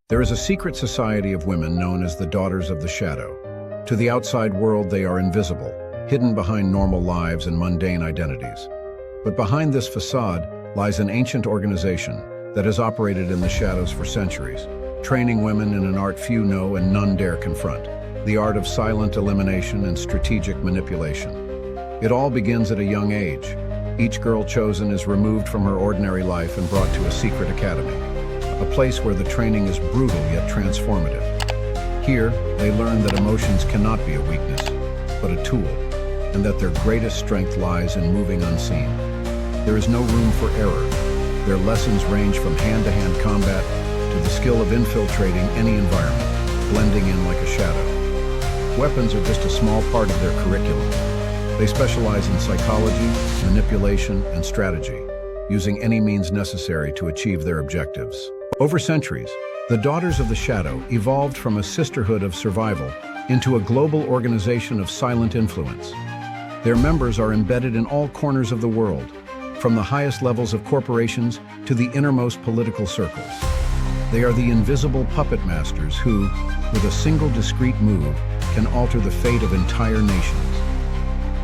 There is a secret society of women known as the Daughters of the Shadow. To the outside world, they are invisible, hidden behind normal lives and mundane identities. But behind this facade lies an ancient organization that has operated in the shadows for centuries, training women in an art few know and none dare confront, the art of silent elimination and strategic manipulation. It all begins at a young age. Each girl chosen is removed from her ordinary life and brought to a secret academy, a place where the training is brutal yet transformative. Here, they learn that emotions cannot be a weakness, but a tool, and that their greatest strength lies in moving unseen. There is no room for error. Their lessons range from hand-to-hand combat to the skill of infiltrating any environment, blending in like a shadow. Weapons are just a small part of their curriculum. They specialize in psychology, manipulation, and strategy, using any means necessary to achieve their objectives. Over centuries, the Daughters of the Shadow evolved from a sisterhood of survival into a global organization of silent influence. Their members are embedded in all corners of the world, from the highest levels of corporations to the innermost political circles. They are the invisible puppet masters who, with a single discreet move, can alter the fate of entire nations.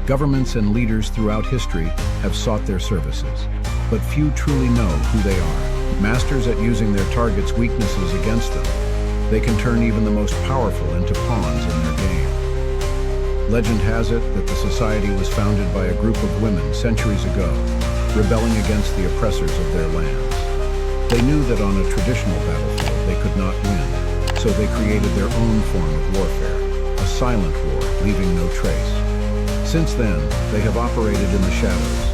Governments and leaders throughout history have sought their services, but few truly know who they are. Masters at using their target's weaknesses against them, they can turn even the most powerful into pawns in their game. Legend has it that the society was founded by a group of women centuries ago, rebelling against the oppressors of their lands. They knew that on a traditional battlefield they could not win, so they created their own form of warfare, a silent war, leaving no trace. Since then, they have operated in the shadows,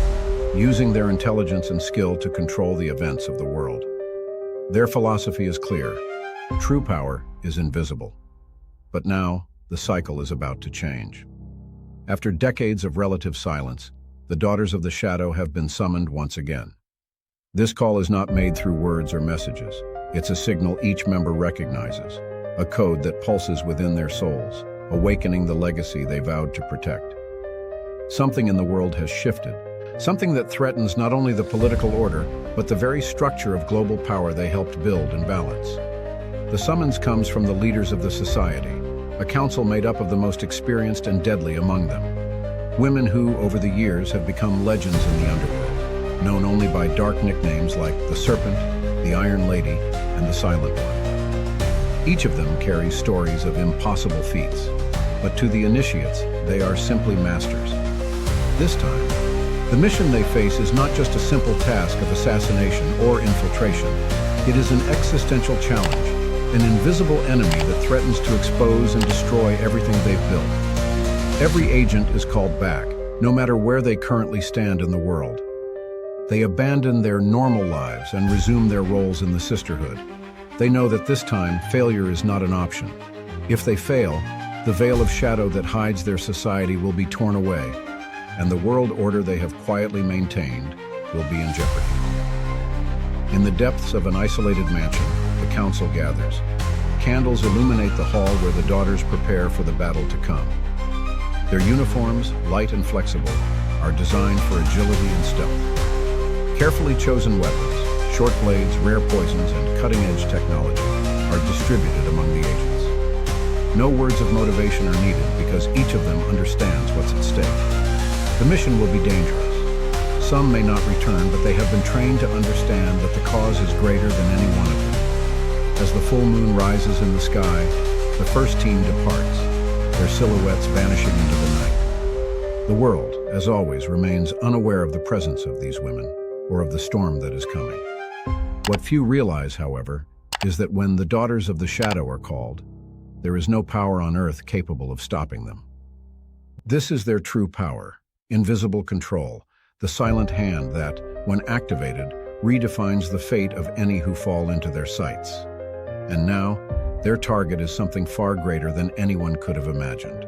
using their intelligence and skill to control the events of the world. Their philosophy is clear: true power is invisible. But now, the cycle is about to change. After decades of relative silence, the Daughters of the Shadow have been summoned once again. This call is not made through words or messages. It's a signal each member recognizes, a code that pulses within their souls, awakening the legacy they vowed to protect. Something in the world has shifted, something that threatens not only the political order, but the very structure of global power they helped build and balance. The summons comes from the leaders of the society, a council made up of the most experienced and deadly among them. Women who, over the years, have become legends in the underworld, known only by dark nicknames like the Serpent, the Iron Lady, and the Silent One. Each of them carries stories of impossible feats, but to the initiates, they are simply masters. This time, the mission they face is not just a simple task of assassination or infiltration. It is an existential challenge, an invisible enemy that threatens to expose and destroy everything they've built. Every agent is called back, no matter where they currently stand in the world. They abandon their normal lives and resume their roles in the sisterhood. They know that this time, failure is not an option. If they fail, the veil of shadow that hides their society will be torn away, and the world order they have quietly maintained will be in jeopardy. In the depths of an isolated mansion, the council gathers. Candles illuminate the hall where the daughters prepare for the battle to come. Their uniforms, light and flexible, are designed for agility and stealth. Carefully chosen weapons, short blades, rare poisons, and cutting-edge technology are distributed among the agents. No words of motivation are needed because each of them understands what's at stake. The mission will be dangerous. Some may not return, but they have been trained to understand that the cause is greater than any one of them. As the full moon rises in the sky, the first team departs, their silhouettes vanishing into the night. The world, as always, remains unaware of the presence of these women, or of the storm that is coming. What few realize, however, is that when the Daughters of the Shadow are called, there is no power on earth capable of stopping them. This is their true power. Invisible control, the silent hand that, when activated, redefines the fate of any who fall into their sights. And now, their target is something far greater than anyone could have imagined.